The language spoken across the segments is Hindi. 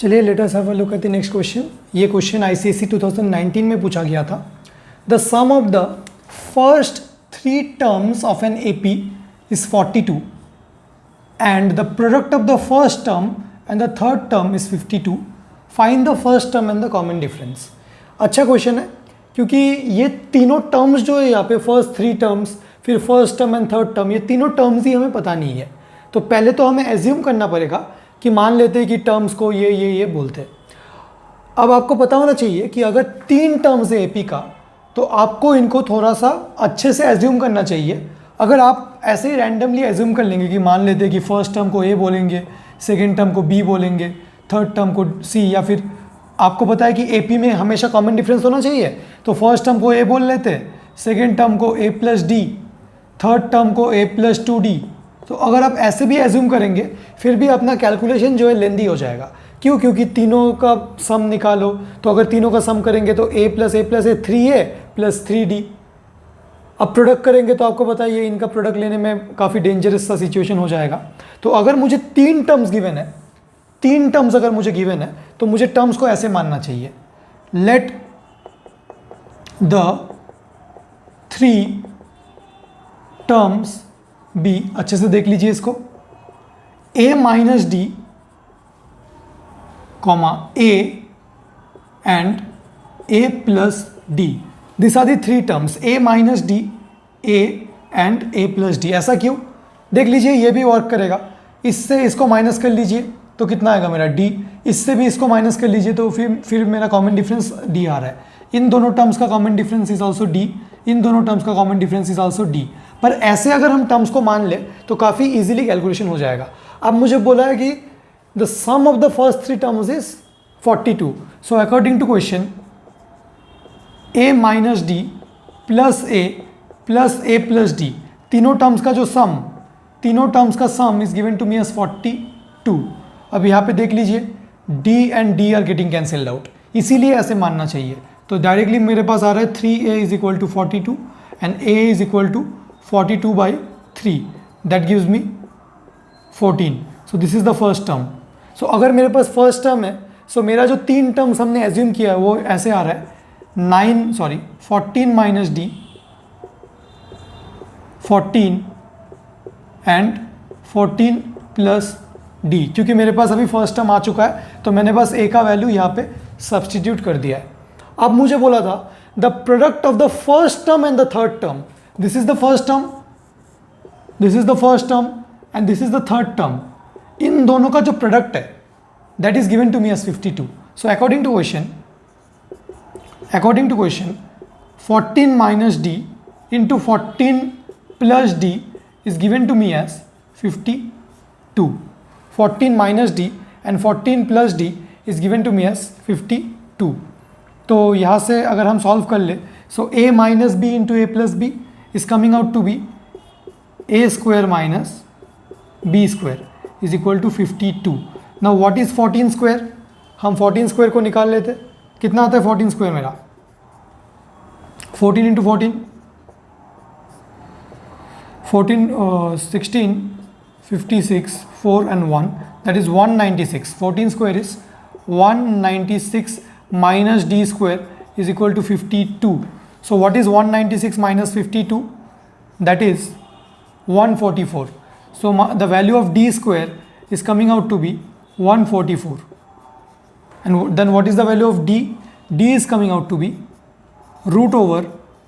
चलिए let us have a look at the next question. ये क्वेश्चन आईसीएसई 2019 में पूछा गया था। The sum of the first 3 terms of an AP is 42 and the product of the first term and the third term is 52। Find the first term and the common difference. अच्छा क्वेश्चन है क्योंकि ये तीनों टर्म्स जो है यहाँ पे फर्स्ट 3 टर्म्स, फिर first term and third term, ये तीनों टर्म्स ही हमें पता नहीं है। तो पहले तो हमें एज्यूम करना पड़ेगा कि मान लेते हैं कि टर्म्स को ये बोलते हैं। अब आपको पता होना चाहिए कि अगर 3 टर्म्स है एपी का तो आपको इनको थोड़ा सा अच्छे से एज्यूम करना चाहिए। अगर आप ऐसे ही रैंडमली एज्यूम कर लेंगे कि मान लेते हैं कि फर्स्ट टर्म को ए बोलेंगे, सेकेंड टर्म को बी बोलेंगे, थर्ड टर्म को सी, या फिर आपको पता है कि एपी में हमेशा कॉमन डिफरेंस होना चाहिए, तो फर्स्ट टर्म को ए बोल लेते हैं, सेकेंड टर्म को ए प्लस डी, थर्ड टर्म को ए प्लस 2d। तो अगर आप ऐसे भी एज्यूम करेंगे फिर भी अपना कैलकुलेशन जो है लेंदी हो जाएगा। क्यों? क्योंकि तीनों का सम निकालो, तो अगर तीनों का सम करेंगे तो a plus A 3a plus 3d। अब प्रोडक्ट करेंगे तो आपको पता है ये इनका प्रोडक्ट लेने में काफ़ी डेंजरस सा सिचुएशन हो जाएगा। तो अगर मुझे 3 टर्म्स गिवन है, 3 टर्म्स अगर मुझे गिवन है तो मुझे टर्म्स को ऐसे मानना चाहिए। लेट द 3 टर्म्स बी, अच्छे से देख लीजिए इसको, a minus d comma a and a plus d. This are the 3 terms, a minus d, a and a plus d. ऐसा क्यों? देख लीजिए ये भी वर्क करेगा। इससे इसको माइनस कर लीजिए तो कितना आएगा मेरा d, इससे भी इसको माइनस कर लीजिए तो फिर मेरा कॉमन डिफरेंस d आ रहा है। इन दोनों टर्म्स का common difference is also d, इन दोनों टर्म्स का common difference is also d। पर ऐसे अगर हम टर्म्स को मान ले तो काफ़ी इजीली कैलकुलेशन हो जाएगा। अब मुझे बोला है कि the sum of the first 3 terms is 42। So according to question a minus d plus a plus d, तीनों टर्म्स का जो सम, तीनों टर्म्स का sum is given to me as 42। अब यहाँ पे देख लीजिए d and d are getting cancelled out, इसीलिए ऐसे मानना चाहिए। तो डायरेक्टली मेरे पास आ रहा है 3a is equal to 42 and a is equal to 42/3, that gives me 14। so this is the first term। so अगर मेरे पास फर्स्ट टर्म है, so मेरा जो 3 टर्म्स हमने एज्यूम किया है वो ऐसे आ रहा है 14 minus D, 14 and 14 plus D. क्योंकि मेरे पास अभी फर्स्ट टर्म आ चुका है तो मैंने बस a का वैल्यू यहाँ पे सब्सटीट्यूट कर दिया है। अब मुझे बोला था the product of the first term and the third term. This is the first term, this is the first term and this is the third term। इन दोनों का जो प्रोडक्ट है that is given to me as 52। so according to question 14 minus d into 14 plus d is given to me as 52। 14 minus d and 14 plus d is given to me as 52। तो यहाँ से अगर हम सॉल्व कर ले, so a minus b into a plus b is coming out to be a square minus b square is equal to 52। now what is 14 square? हम 14 square को निकाल लेते, कितना आता है 14 square मेरा? 14 into 14 16 56 4 and 1, that is 196। 14 square is 196 minus d square is equal to 52। so what is 196 minus 52? that is 144। so the value of d square is coming out to be 144 and then what is the value of d? d is coming out to be root over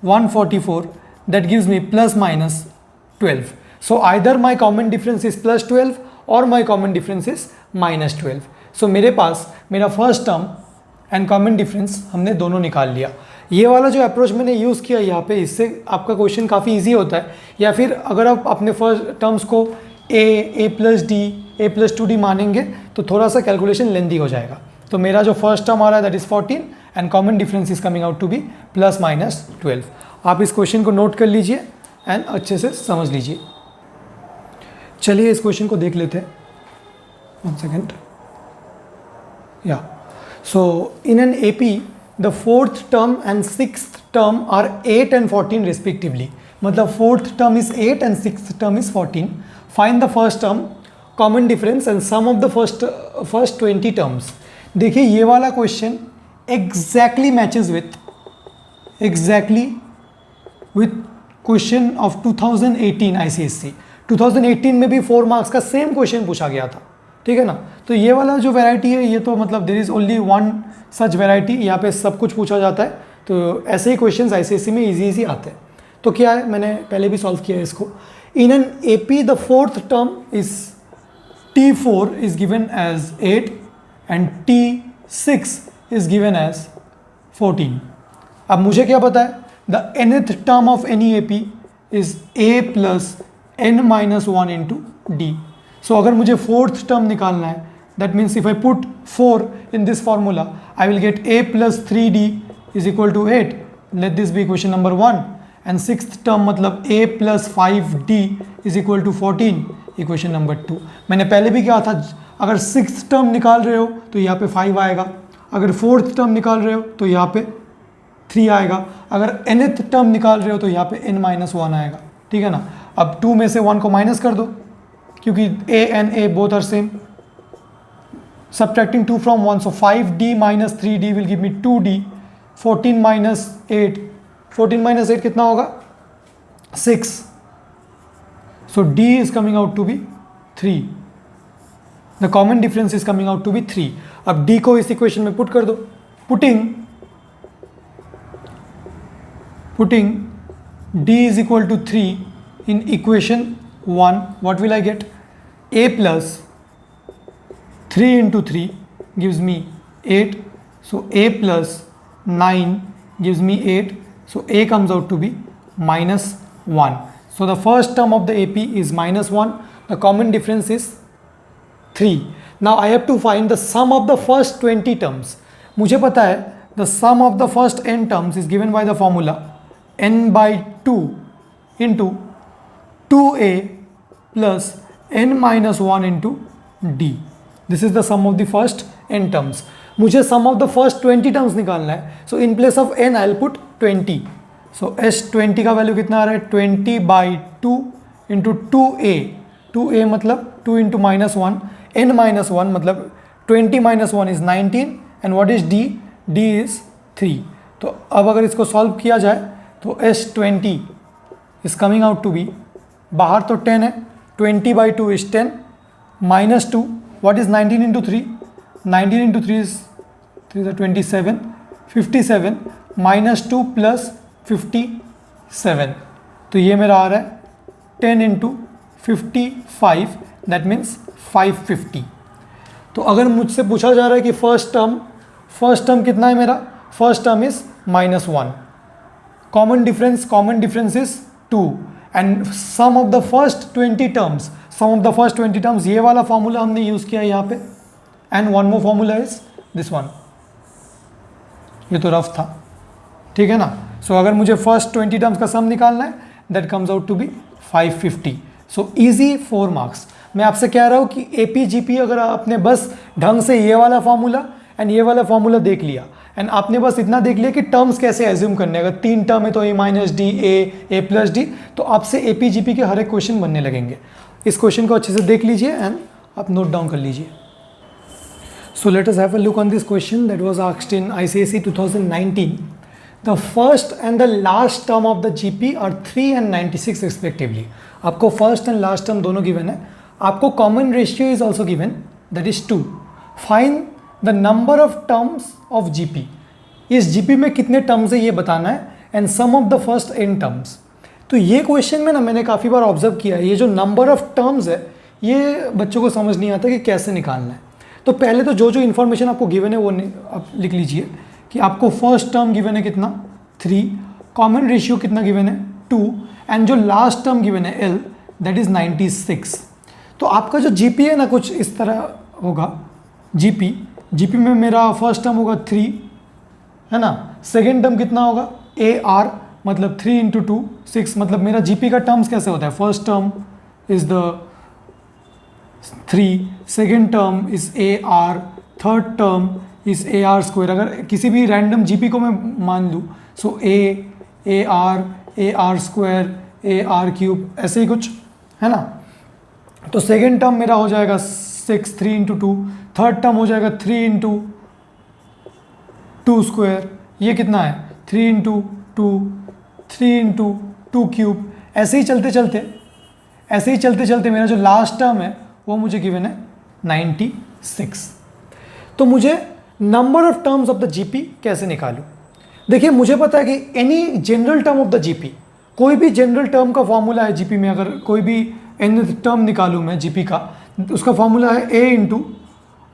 144, that gives me plus minus 12। so either my common difference is plus 12 or my common difference is minus 12। so मेरे पास मेरा first term and common difference हमने दोनों निकाल लिया। ये वाला जो अप्रोच मैंने यूज़ किया यहाँ पे, इससे आपका क्वेश्चन काफ़ी इजी होता है। या फिर अगर आप अपने फर्स्ट टर्म्स को a plus D, a plus 2d मानेंगे तो थोड़ा सा कैलकुलेशन लेंदी हो जाएगा। तो मेरा जो फर्स्ट टर्म आ रहा है that is 14 and common difference is coming out to be plus minus 12। आप इस क्वेश्चन को नोट कर लीजिए एंड अच्छे से समझ लीजिए। चलिए इस क्वेश्चन को देख लेते हैं। 1 सेकेंड। या so in an AP the 4th term and 6th term are 8 and 14 respectively। मतलब 4th term is 8 and 6th term is 14। find the first term, common difference and sum of the first 20 terms। देखिए ये वाला question exactly matches with question of 2018 ICSC. 2018 में भी 4 मार्क्स का सेम क्वेश्चन पूछा गया था, ठीक है ना। तो ये वाला जो वैरायटी है ये तो मतलब there is only one such variety, यहाँ पे सब कुछ पूछा जाता है। तो ऐसे ही क्वेश्चंस आईसीएससी में इजी आते हैं। तो क्या है, मैंने पहले भी सॉल्व किया है इसको। In an AP the fourth term is T4 is given as 8 and T6 is given as 14. अब मुझे क्या पता है, the nth term of any AP is A plus n minus 1 into D. So अगर मुझे fourth term निकालना है, that means if I put 4 in this formula, I will get A plus 3D is equal to 8. Let this be equation number 1. And sixth term मतलब A plus 5D is equal to 14, equation number 2। मैंने पहले भी कहा था अगर सिक्स टर्म निकाल रहे हो तो यहाँ पे 5 आएगा, अगर फोर्थ टर्म निकाल रहे हो तो यहाँ पे 3 आएगा, अगर nth टर्म निकाल रहे हो तो यहाँ पे n-1 आएगा, ठीक है ना। अब 2 में से 1 को माइनस कर दो क्योंकि a and a both are same. Subtracting 2 from 1, so 5D minus 3D will give me 2D. 14 minus 8, 14 minus 8 कितना होगा, 6. So D is coming out to be 3. The common difference is coming out to be 3. अब D को इस इक्वेशन में पुट कर दो। Putting D is equal to 3 in equation 1, what will I get? A plus 3 into 3 gives me 8. So A plus 9 gives me 8. So A comes out to be minus 1. So the first term of the AP is minus 1. The common difference is 3. Now I have to find the sum of the first 20 terms. मुझे पता है the sum of the first n terms is given by the formula n by 2 into 2a plus n minus 1 into d. This is the sum of the first n terms. मुझे sum of the first 20 terms निकालना है. So in place of n I'll put 20. So S20 का वैल्यू कितना आ रहा है, 20/2 इंटू 2a मतलब 2 इंटू -1, n-1 मतलब 20 - 1 is 19 and what is d is 3। तो अब अगर इसको सॉल्व किया जाए तो S20 is coming out to be, बाहर तो 10 है, 20/2 is 10 -2 what is 19 into 3, 19 into 3 is 27, 57 -2 plus 57, तो ये मेरा आ रहा है 10 इंटू 55, दैट मीन्स 550। तो अगर मुझसे पूछा जा रहा है कि फर्स्ट टर्म कितना है मेरा, first term is -1, common difference is 2 and sum of the first 20 terms, ये वाला फॉर्मूला हमने यूज़ किया यहाँ पे, and one more formula is this one. ये तो रफ था, ठीक है ना। सो अगर मुझे फर्स्ट 20 टर्म्स का सम निकालना है that comes out to be 550। So easy 4 marks. मैं आपसे कह रहा हूँ कि AP GP अगर आपने बस ढंग से ये वाला फार्मूला एंड ये वाला फार्मूला देख लिया एंड आपने बस इतना देख लिया कि टर्म्स कैसे एज्यूम करने, अगर 3 टर्म है तो A-D, A plus D, तो आपसे AP GP के हर एक क्वेश्चन बनने लगेंगे। इस क्वेश्चन को अच्छे से देख लीजिए एंड आप नोट डाउन कर लीजिए। So let us have a look on this question that was asked in ICSE 2019. The first and the last term of the GP are 3 and 96 respectively. आपको first and last term दोनों given है, आपको common ratio is also given, that is 2. Find the number of terms of GP. इस GP में कितने terms है ये बताना है and sum of the first n terms. तो ये क्वेश्चन में ना मैंने काफ़ी बार ऑब्जर्व किया है, ये जो नंबर ऑफ टर्म्स है ये बच्चों को समझ नहीं आता कि कैसे निकालना है। तो पहले तो जो इन्फॉर्मेशन आपको गिवन है वो आप लिख लीजिए कि आपको फर्स्ट टर्म गिवन है कितना 3, कॉमन रेशियो कितना गिवन है 2 एंड जो लास्ट टर्म गिवन है L दैट इज़ 96। तो आपका जो GP है ना कुछ इस तरह होगा, GP में मेरा फर्स्ट टर्म होगा 3 है ना, सेकेंड टर्म कितना होगा AR मतलब 3 इंटू 2 6, मतलब मेरा GP का टर्म्स कैसे होता है, first term is the 3, second term is AR, third term is AR square. अगर किसी भी रैंडम GP को मैं मान लूँ सो AR स्क्वायर AR क्यूब ऐसे ही कुछ है ना। तो सेकेंड टर्म मेरा हो जाएगा 6 3 इंटू 2, थर्ड टर्म हो जाएगा 3 इंटू 2 स्क्वायर, ये कितना है 3 इंटू 2, 3 इंटू 2 क्यूब। ऐसे ही चलते चलते मेरा जो लास्ट टर्म है वो मुझे गिवन है 96। तो मुझे number of terms of the GP कैसे निकालूं? देखिए मुझे पता है कि any general term of the GP, कोई भी जनरल टर्म का फॉर्मूला है जीपी में, अगर कोई भी एन टर्म निकालूं मैं जीपी का, उसका फॉर्मूला है a into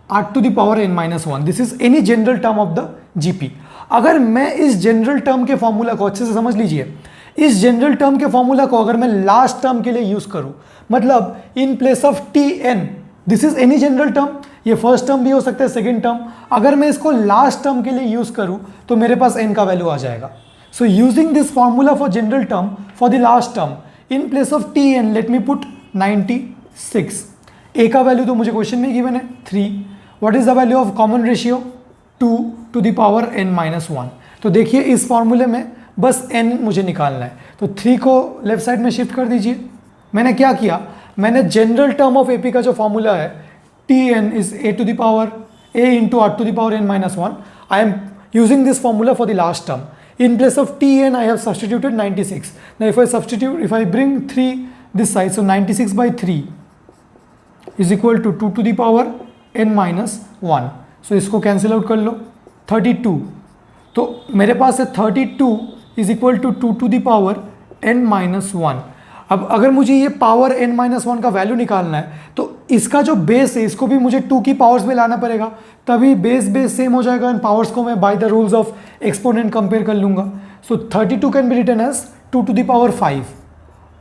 r to the power n-1। This is any general term of the GP. अगर मैं इस जनरल टर्म के फॉर्मूला को अच्छे से समझ लीजिए, इस जनरल टर्म के फॉर्मूला को अगर मैं लास्ट टर्म के लिए यूज करूं, मतलब in place of t n, this is any general term, ये फर्स्ट टर्म भी हो सकता है, सेकेंड टर्म, अगर मैं इसको लास्ट टर्म के लिए यूज करूं तो मेरे पास n का वैल्यू आ जाएगा। So using this formula for general term for the last term, in place of t n let me put 96। a का वैल्यू तो मुझे क्वेश्चन में गिवन है 3। What is the value of common ratio 2 to the power n-1। तो देखिए इस फॉर्मूले में बस n मुझे निकालना है, तो 3 को लेफ्ट साइड में शिफ्ट कर दीजिए। मैंने क्या किया, मैंने जनरल टर्म ऑफ AP का जो फॉर्मूला है Tn is a to the power a into r to the power n-1, I am using this formula for the last term. In place of Tn I have substituted 96. Now if I bring 3 this side, so 96 by 3 is equal to 2 to the power n-1. So इसको कैंसिल आउट कर लो, 32। तो मेरे पास है 32 is equal to 2 to the power n-1। अब अगर मुझे ये पावर n-1 का वैल्यू निकालना है तो इसका जो बेस है इसको भी मुझे 2 की पावर्स में लाना पड़ेगा, तभी बेस सेम हो जाएगा, एंड पावर्स को मैं by the rules of exponent compare कर लूँगा। So 32 can be written as 2 to the power 5।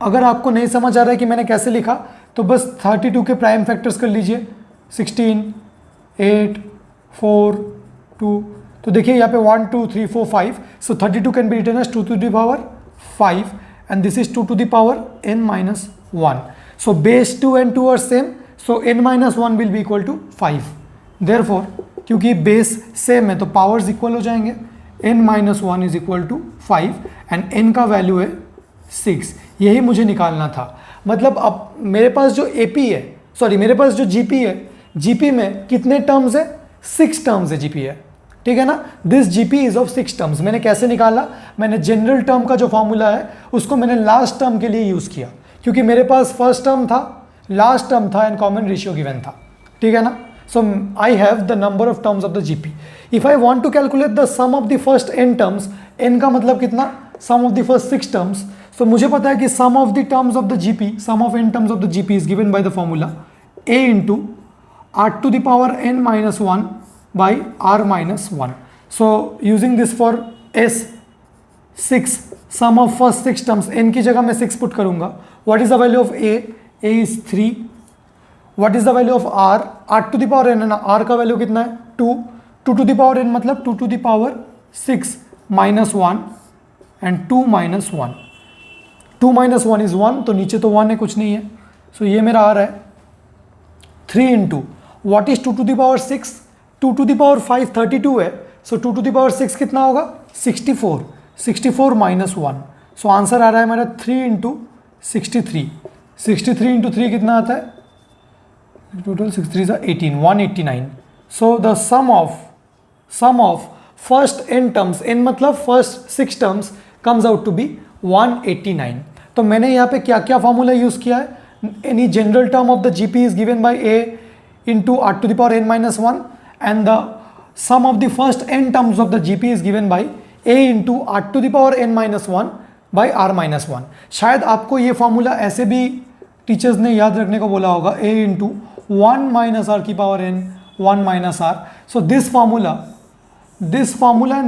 अगर आपको नहीं समझ आ रहा है कि मैंने कैसे लिखा तो बस 32 के प्राइम फैक्टर्स कर लीजिए, 16, 8, 4, 2। तो देखिए यहाँ पे 1, 2, 3, 4, 5। So 32 can be written as 2 to the power 5 and this is 2 to the power n-1. So base 2 and 2 are same, so n-1 will be equal to 5. Therefore क्योंकि बेस सेम है तो पावर्स इक्वल हो जाएंगे, n-1 is equal to 5 and n का वैल्यू है 6। यही मुझे निकालना था। मतलब अब मेरे पास जो AP है, सॉरी मेरे पास जो GP है, GP में कितने टर्म्स है, 6 टर्म्स है GP है, ठीक है ना। This GP is of 6 terms. मैंने कैसे निकाला, मैंने जनरल टर्म का जो फॉर्मूला है उसको मैंने लास्ट टर्म के लिए यूज किया, क्योंकि मेरे पास फर्स्ट टर्म था, लास्ट टर्म था एंड कॉमन रेशियो गिवन था, ठीक है ना। So I have the number of terms of the GP. If I want to calculate the sum of the first n terms, n का मतलब कितना, sum of the first 6 terms. So मुझे पता है कि sum of the terms of the GP, sum of n terms of the GP is given by the formula a into r to the power n-1 by r-1. So using this for S6, sum of first 6 terms, n की जगह मैं 6 पुट करूंगा। What is the value of a? a is 3. What is the value of r? r to the power n है ना, r का वैल्यू कितना है 2, 2 to the power n मतलब 2 to the power 6 minus 1 and 2 minus 1. 2 minus 1 is 1, तो नीचे तो 1 है, कुछ नहीं है। So ये मेरा आ रहा है 3 into what is 2 to the power 6? 2 to the power 5 32 है, सो 2 to the power 6 कितना होगा 64, 64 minus 1। सो आंसर आ रहा है मेरा 3 into 63। 63 into 3 कितना आता है, total 63 is 18, 189। So the sum of first n terms, n मतलब first 6 terms, comes out to be 189। तो मैंने यहाँ पे क्या क्या फॉर्मूला यूज किया है, any general term of the GP is given bye a into r to the power n-1 and the sum of the first n terms of the GP is given by a into r to the power n-1 by r-1। शायद आपको ये फॉर्मूला ऐसे भी टीचर्स ने याद रखने को बोला होगा, a into 1 minus r की power n 1 minus r। So this formula and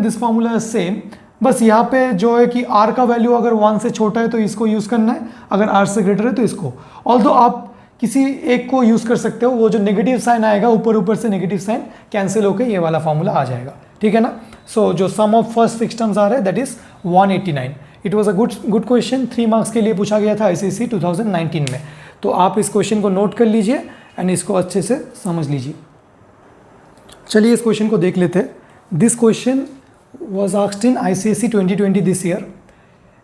this formula is same, बस यहाँ पे जो है कि r का वैल्यू अगर 1 से छोटा है तो इसको यूज़ करना है, अगर r से ग्रेटर है तो इसको। ऑल्दो आप किसी एक को यूज़ कर सकते हो, वो जो नेगेटिव साइन आएगा ऊपर से नेगेटिव साइन कैंसिल होकर ये वाला फॉर्मूला आ जाएगा, ठीक है ना। सो जो सम ऑफ फर्स्ट 6 टर्म्स आ रहा है that is 189। It was a good question, 3 marks के लिए पूछा गया था ICSE 2019 में। तो आप इस क्वेश्चन को नोट कर लीजिए एंड इसको अच्छे से समझ लीजिए। चलिए इस क्वेश्चन को देख लेते हैं। This question was asked in ICSE 2020 this year.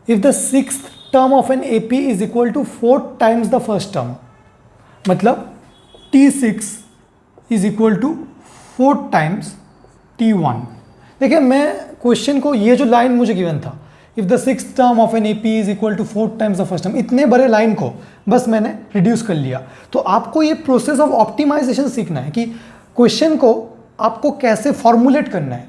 If the 6th term of an AP is equal to 4 times the first term, मतलब T6 is equal to 4 times T1, देखिए मैं क्वेश्चन को, ये जो लाइन मुझे गिवन था, if the six term of an AP is equal to 4 times the first term, इतने बड़े लाइन को बस मैंने रिड्यूस कर लिया। तो आपको ये प्रोसेस ऑफ ऑप्टिमाइजेशन सीखना है कि क्वेश्चन को आपको कैसे फॉर्मुलेट करना है।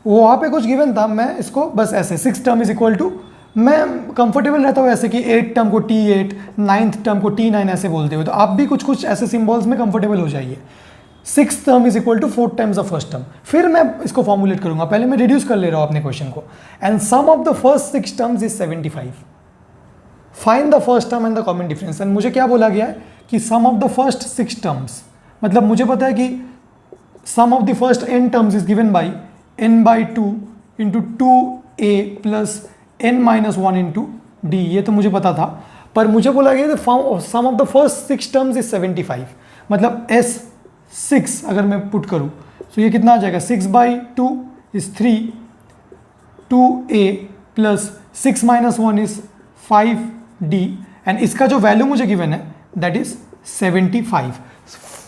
वो वहाँ पे कुछ गिवन था, मैं इसको बस ऐसे 6 टर्म इज इक्वल टू, मैं कंफर्टेबल रहता हूँ ऐसे कि 8 टर्म को T8, 9th टर्म को T9 ऐसे बोलते हुए। तो आप भी कुछ कुछ ऐसे सिंबल्स में कंफर्टेबल हो जाइए। 6 term is equal to 4 times the first term, फिर मैं इसको फॉर्मुलेट करूंगा। पहले मैं रिड्यूस कर ले रहा हूँ अपने क्वेश्चन को। And sum of the first 6 terms is 75। Find the first term and the common difference. And मुझे क्या बोला गया है कि sum of the first 6 terms, मतलब मुझे पता है कि sum of the first n terms is given by n/2 into 2a plus n-1 into d। ये तो मुझे पता था, पर मुझे बोला गया sum of the first 6 terms is 75। मतलब S6 अगर मैं पुट करूँ तो ये कितना आ जाएगा, 6/2 is 3, 2a plus 6-1 is 5d, and इसका जो वैल्यू मुझे गिवन है that is 75।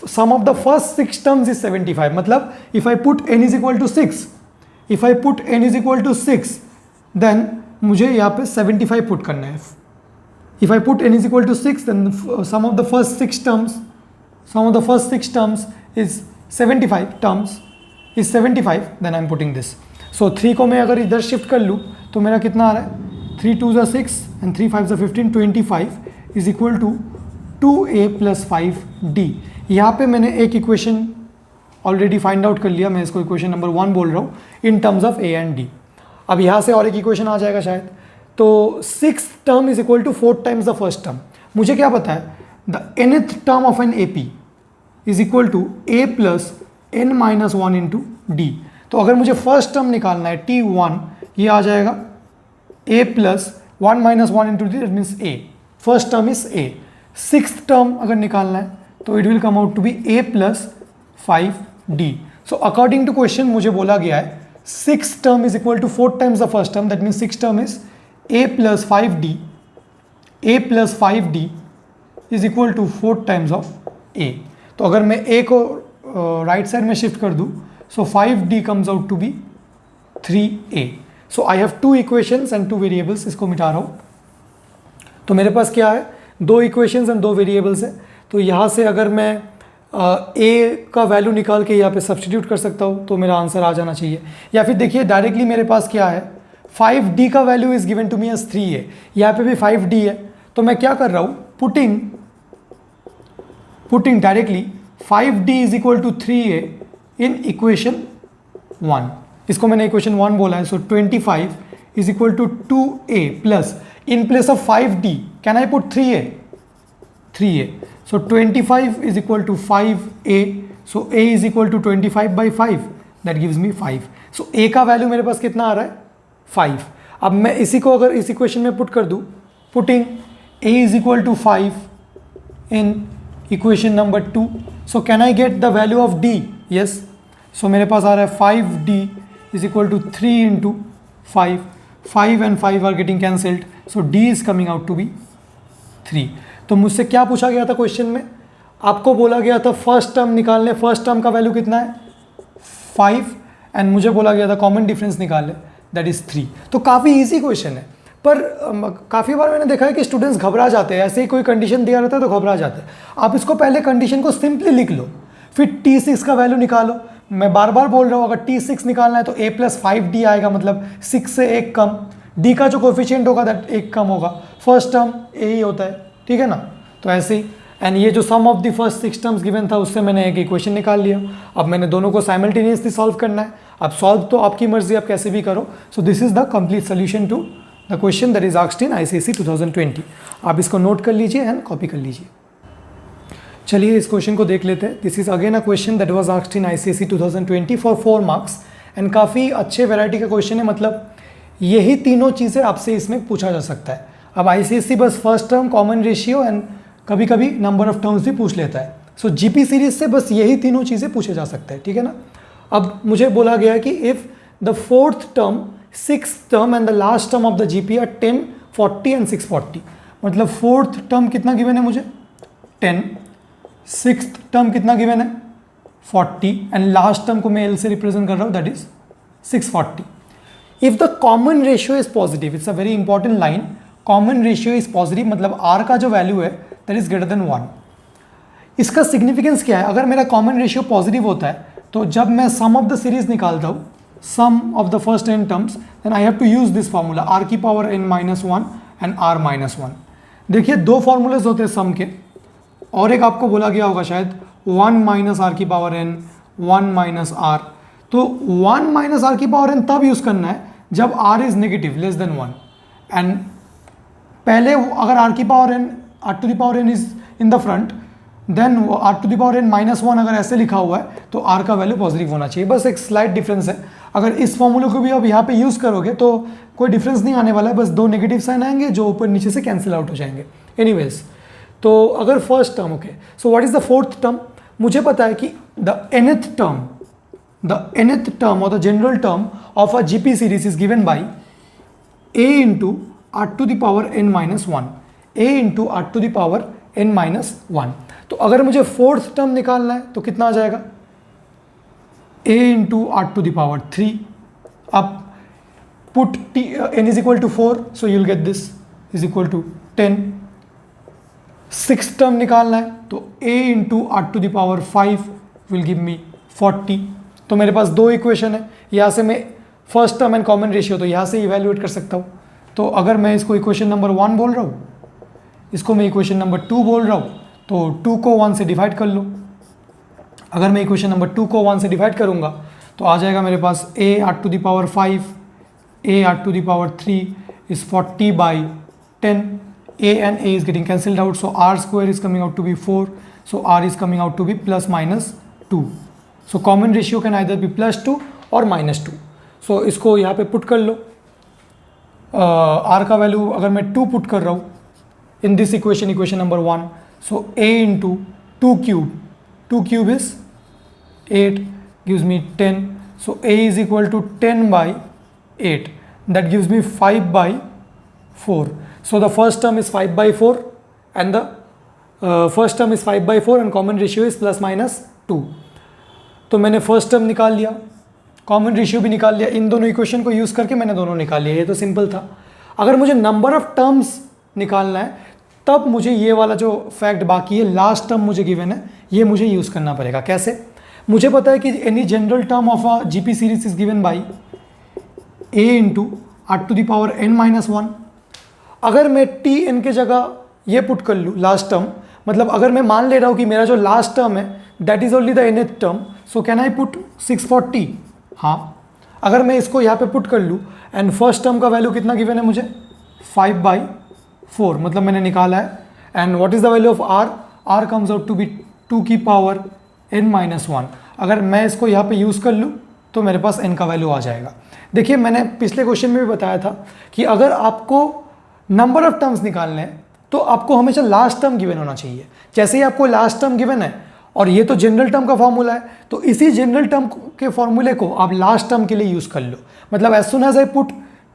Sum of the first 6 terms is 75। मतलब if I put n is equal to 6, if I put n is equal to 6, then मुझे यहाँ पे 75 पुट करना है। If I put n is equal to 6, then sum of the first 6 terms, sum of the first 6 terms is 75 terms is 75, then I am putting this. So 3 को मैं अगर इधर शिफ्ट कर लूँ तो मेरा कितना आ रहा है, 3 2 ज़ा 6 and 3 5 ज़ा 15, 25 is equal to 2a plus 5d। यहाँ पे मैंने एक इक्वेशन ऑलरेडी फाइंड आउट कर लिया, मैं इसको इक्वेशन नंबर 1 बोल रहा हूँ in terms of a and d। अब यहाँ से और एक इक्वेशन आ जाएगा शायद। तो 6 term is equal to 4 times the first term. मुझे क्या पता है, the nth term of an AP is equal to a plus n-1 into d। तो अगर मुझे फर्स्ट टर्म निकालना है T1, ये आ जाएगा a plus 1-1 into d, that means a, first term is a। Sixth term अगर निकालना है तो it will come out to be a plus 5d। So according to question मुझे बोला गया है 6 term is equal to 4 times the first term, that means 6 term is a plus 5d, a plus 5d is equal to 4 times of a। तो अगर मैं a को राइट साइड में शिफ्ट कर दूँ, so 5d comes out to be 3a। So I have 2 equations and 2 variables. इसको मिटा रहा हूँ। तो मेरे पास क्या है, 2 इक्वेशंस एंड 2 वेरिएबल्स है। तो यहाँ से अगर मैं a का वैल्यू निकाल के यहाँ पे सब्सटीट्यूट कर सकता हूँ तो मेरा आंसर आ जाना चाहिए। या फिर देखिए डायरेक्टली मेरे पास क्या है, 5d का value is given to me as 3a, यहाँ पे भी 5d है। तो मैं क्या कर रहा हूँ, putting directly 5d is equal to 3a in equation 1। इसको मैंने इक्वेशन 1 बोला है। So 25 is equal to 2a plus, in place of 5d can I put 3a। So 25 is equal to 5a। So a is equal to 25/5, that gives me 5। So a का वैल्यू मेरे पास कितना आ रहा है, 5। अब मैं इसी को अगर इस इक्वेशन में पुट कर दूँ, putting a is equal to 5 in equation number 2, so can I get the value of d? Yes, so मेरे पास आ रहा है 5d is equal to 3 into 5, 5 and 5 are getting cancelled, so d is coming out to be 3। तो मुझसे क्या पूछा गया था क्वेश्चन में, आपको बोला गया था फर्स्ट टर्म निकालने, फर्स्ट टर्म का वैल्यू कितना है 5, एंड मुझे बोला गया था कॉमन डिफरेंस निकाल ले, दैट इज़ 3। तो काफ़ी ईजी क्वेश्चन है, पर काफ़ी बार मैंने देखा है कि स्टूडेंट्स घबरा जाते हैं, ऐसे ही कोई कंडीशन दिया रहता है तो घबरा जाते हैं। आप इसको पहले कंडीशन को सिंपली लिख लो, फिर T6 का वैल्यू निकालो। मैं बार बार बोल रहा हूँ, अगर T6 निकालना है तो a प्लस 5d आएगा, मतलब 6 से 1 कम, d का जो कोफिशिएंट होगा दैट 1 कम होगा, फर्स्ट टर्म a ही होता है, ठीक है ना। तो ऐसे ही, एंड ये जो sum of the first 6 terms given था उससे मैंने एक इक्वेशन निकाल लिया। अब मैंने दोनों को साइमल्टेनियसली सॉल्व करना है। अब सॉल्व तो आपकी मर्जी, आप कैसे भी करो। So this is the complete solution to the question that is asked in ICSE 2020। आप इसको नोट कर लीजिए एंड कॉपी कर लीजिए। चलिए इस क्वेश्चन को देख लेते हैं। This is again a question that was asked in ICSE 2020 for 4 marks, and काफ़ी अच्छे वैरायटी का क्वेश्चन है, मतलब यही तीनों चीज़ें आपसे इसमें पूछा जा सकता है। अब ICSE बस first term, common ratio and कभी कभी नंबर ऑफ टर्म्स भी पूछ लेता है। सो GP सीरीज से बस यही तीनों चीज़ें पूछे जा सकते हैं, ठीक है ना। अब मुझे बोला गया है कि if the fourth term, 6th term and the last term of the GP are 10, 40 and 640, मतलब फोर्थ टर्म कितना गिवन है मुझे 10, 6th टर्म कितना गिवन है 40, एंड लास्ट टर्म को मैं L से रिप्रेजेंट कर रहा हूँ that is 640. If the common ratio is positive, it's a very important line, common ratio is positive, मतलब r का जो वैल्यू है that is greater than 1. इसका सिग्निफिकेंस क्या है? अगर मेरा कॉमन रेशियो पॉजिटिव होता है तो जब मैं सम ऑफ द सीरीज निकालता हूँ, sum of the first n terms, then I have to use this formula r की power n minus 1 and r minus 1. देखिए दो फार्मूलेज होते हैं सम के, और एक आपको बोला गया होगा शायद 1 माइनस आर की पावर n, 1 माइनस आर. तो 1 माइनस आर की पावर n तब यूज़ करना है जब r is negative less than 1. And पहले अगर r की power n, r to the power n is in the front, then r to the power n minus 1 अगर ऐसे लिखा हुआ है तो r का वैल्यू पॉजिटिव होना चाहिए. बस एक स्लाइट डिफरेंस है. अगर इस फॉर्मूले को भी आप यहाँ पे यूज़ करोगे तो कोई डिफरेंस नहीं आने वाला है, बस दो नेगेटिव साइन आएंगे जो ऊपर नीचे से कैंसिल आउट हो जाएंगे. एनीवेज, तो अगर first term, okay, so what is the fourth term? मुझे पता है कि द nth टर्म और the general term of a GP series is given by a into r to the power n minus 1, a into r to the power n minus 1. तो अगर मुझे फोर्थ टर्म निकालना है तो कितना आ जाएगा? a into r to the power 3. अब put n is equal to 4, so you'll get this is equal to 10. Six term निकालना है तो a into r to the power 5 will give me 40. तो मेरे पास दो इक्वेशन है, यहाँ से मैं first term and common ratio तो यहाँ से इवेल्युएट कर सकता हूँ. तो अगर मैं इसको इक्वेशन नंबर 1 बोल रहा हूँ, इसको मैं इक्वेशन नंबर 2 बोल रहा हूँ, तो 2 को 1 से डिवाइड कर लो. अगर मैं इक्वेशन नंबर 2 को 1 से डिवाइड करूँगा तो आ जाएगा मेरे पास a r to the power 5, a r to the power 3 is 40 by 10. a and a is getting cancelled out, so r square is coming out to be 4, so r is coming out to be plus minus 2. So common ratio can either be plus 2 और minus 2. So इसको यहाँ पे पुट कर लो. r का वैल्यू अगर मैं 2 पुट कर रहा हूँ in this equation number 1, so a into 2 cube is 8, gives me 10. So a is equal to 10 by 8, that gives me 5 by 4. So the first term is 5 by 4 and the first term is 5 by 4 and common ratio is plus minus 2. तो मैंने फर्स्ट टर्म निकाल लिया, कॉमन रेशियो भी निकाल लिया. इन दोनों इक्वेशन को यूज़ करके मैंने दोनों निकाल लिया. ये तो सिंपल था. अगर मुझे नंबर ऑफ टर्म्स निकालना है तब मुझे ये वाला जो फैक्ट बाकी है, लास्ट टर्म मुझे गिवन है, ये मुझे यूज़ करना पड़ेगा. कैसे? मुझे पता है कि any general term of a GP series is given by a into r to the power n minus 1. अगर मैं tn के जगह ये पुट कर लूँ लास्ट टर्म, मतलब अगर मैं मान ले रहा हूँ कि मेरा जो लास्ट टर्म है that is only the nth term, so can I put 640? हाँ. अगर मैं इसको यहाँ पे पुट कर लूँ एंड फर्स्ट टर्म का वैल्यू कितना गिवन है मुझे? 5 बाई 4, मतलब मैंने निकाला है. And what is the value of r? r comes out to be 2 की पावर n माइनस 1. अगर मैं इसको यहाँ पे यूज़ कर लूँ तो मेरे पास n का वैल्यू आ जाएगा. देखिए मैंने पिछले क्वेश्चन में भी बताया था कि अगर आपको नंबर ऑफ टर्म्स निकालने हैं तो आपको हमेशा लास्ट टर्म गिवन होना चाहिए. जैसे ही आपको लास्ट टर्म गिवन है और ये तो जनरल टर्म का फॉर्मूला है, तो इसी जनरल टर्म के फॉर्मूले को आप लास्ट टर्म के लिए यूज़ कर लो. मतलब as soon as I put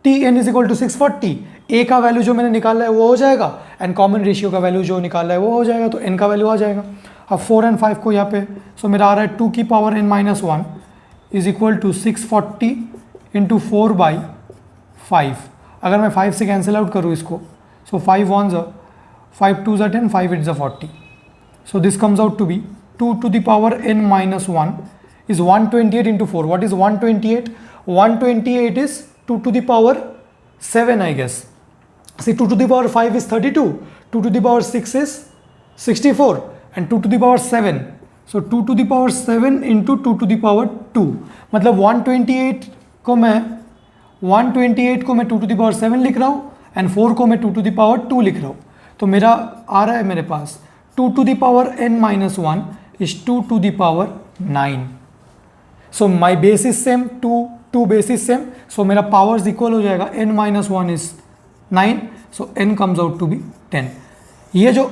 tn is equal to 640, a का वैल्यू जो मैंने निकाला है वो हो जाएगा एंड कॉमन रेशियो का वैल्यू जो निकाला है वो हो जाएगा, तो n का वैल्यू आ जाएगा. अब 4 and 5 को यहाँ पे, सो मेरा आ रहा है 2 की power n minus 1 is equal to 640 into 4 by 5. अगर मैं 5 से कैंसिल आउट करूँ इसको, सो 5 1 ज़ा 5 2 ज़ा 10, 5 8 ज़ा 40. So this comes out to be 2 to the power n minus 1 is 128 into 4. What is 128? 128 is 2 to the power 7, I guess. See, 2 to the power 5 is 32, 2 to the power 6 is 64 and 2 to the power 7. So 2 to the power 7 into 2 to the power 2. मतलब 128 को मैं 2 to the power 7 लिख रहा हूँ and 4 को मैं 2 to the power 2 लिख रहा हूँ. तो मेरा आ रहा है मेरे पास 2 to the power n minus 1 is 2 to the power 9. So my base is same, 2 base is same, so मेरा powers equal हो जाएगा, n minus 1 is 9, so n comes out to be 10. ये जो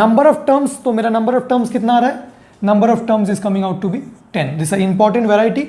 number of terms, तो मेरा number of terms कितना आ रहा है? Number of terms is coming out to be 10. This is an important variety.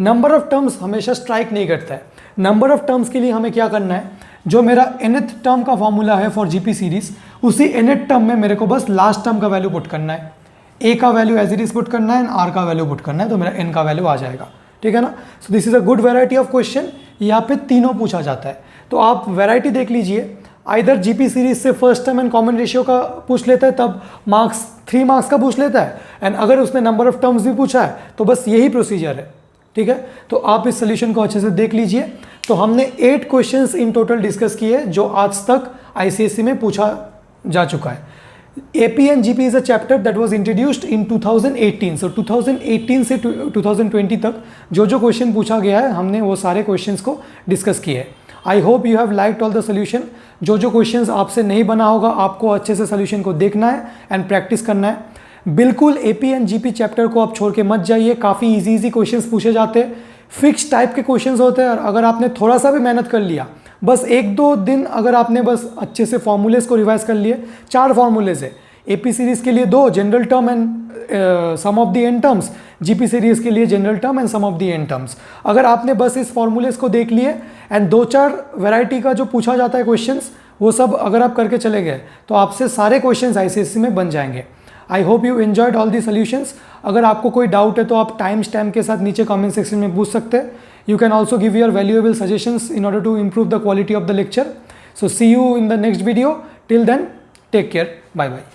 Number of terms हमेशा strike नहीं करता है. Number of terms के लिए हमें क्या करना है? जो मेरा nth टर्म का फॉर्मूला है फॉर GP सीरीज, उसी nth टर्म में मेरे को बस लास्ट टर्म का वैल्यू पुट करना है. a का value as it is put करना है एंड r का वैल्यू पुट करना है, तो मेरा n का वैल्यू आ जाएगा. ठीक है ना। So this is a good variety of question, यहाँ पे तीनों पूछा जाता है। तो आप वेराइटी देख लीजिए, आइदर जीपी सीरीज से first term and common ratio का पूछ लेता है, तब मार्क्स 3 मार्क्स का पूछ लेता है, एंड अगर उसने नंबर ऑफ टर्म्स भी पूछा है तो बस यही प्रोसीजर है, ठीक है। तो आप इस सोल्यूशन को अच्छे से देख लीजिए। तो हमने 8 क्वेश्चंस इन टोटल डिस्कस किए जो आज तक आईसीएसई में पूछा जा चुका है। AP and GP is a chapter that was introduced in 2018. So 2018 से 2020 तक जो जो क्वेश्चन पूछा गया है हमने वो सारे क्वेश्चंस को डिस्कस किए। I hope you have liked all the solution. जो जो क्वेश्चंस आपसे नहीं बना होगा आपको अच्छे से सोल्यूशन को देखना है एंड प्रैक्टिस करना है। बिल्कुल AP and GP चैप्टर को आप छोड़ के मत जाइए, काफ़ी इजी क्वेश्चंस पूछे जाते हैं, फिक्स टाइप के क्वेश्चंस होते हैं, और अगर आपने थोड़ा सा भी मेहनत कर लिया, बस 1-2 दिन अगर आपने बस अच्छे से फॉर्मूलेस को रिवाइज कर लिए, 4 फॉर्मूलेज है AP सीरीज के लिए 2 general term and sum of the and terms, GP series के लिए general term and sum of the and terms. अगर आपने बस इस फॉर्मूलेस को देख लिए एंड 2-4 वैरायटी का जो पूछा जाता है क्वेश्चंस, वो सब अगर आप करके चले गए तो आपसे सारे क्वेश्चंस आईसीएसई में बन जाएंगे। I hope you enjoyed all the solutions. अगर आपको कोई डाउट है तो आप टाइम स्टैम्प के साथ नीचे कमेंट सेक्शन में पूछ सकते हैं। You can also give your valuable suggestions in order to improve the quality of the lecture. So see you in the next video. Till then, take care. Bye bye.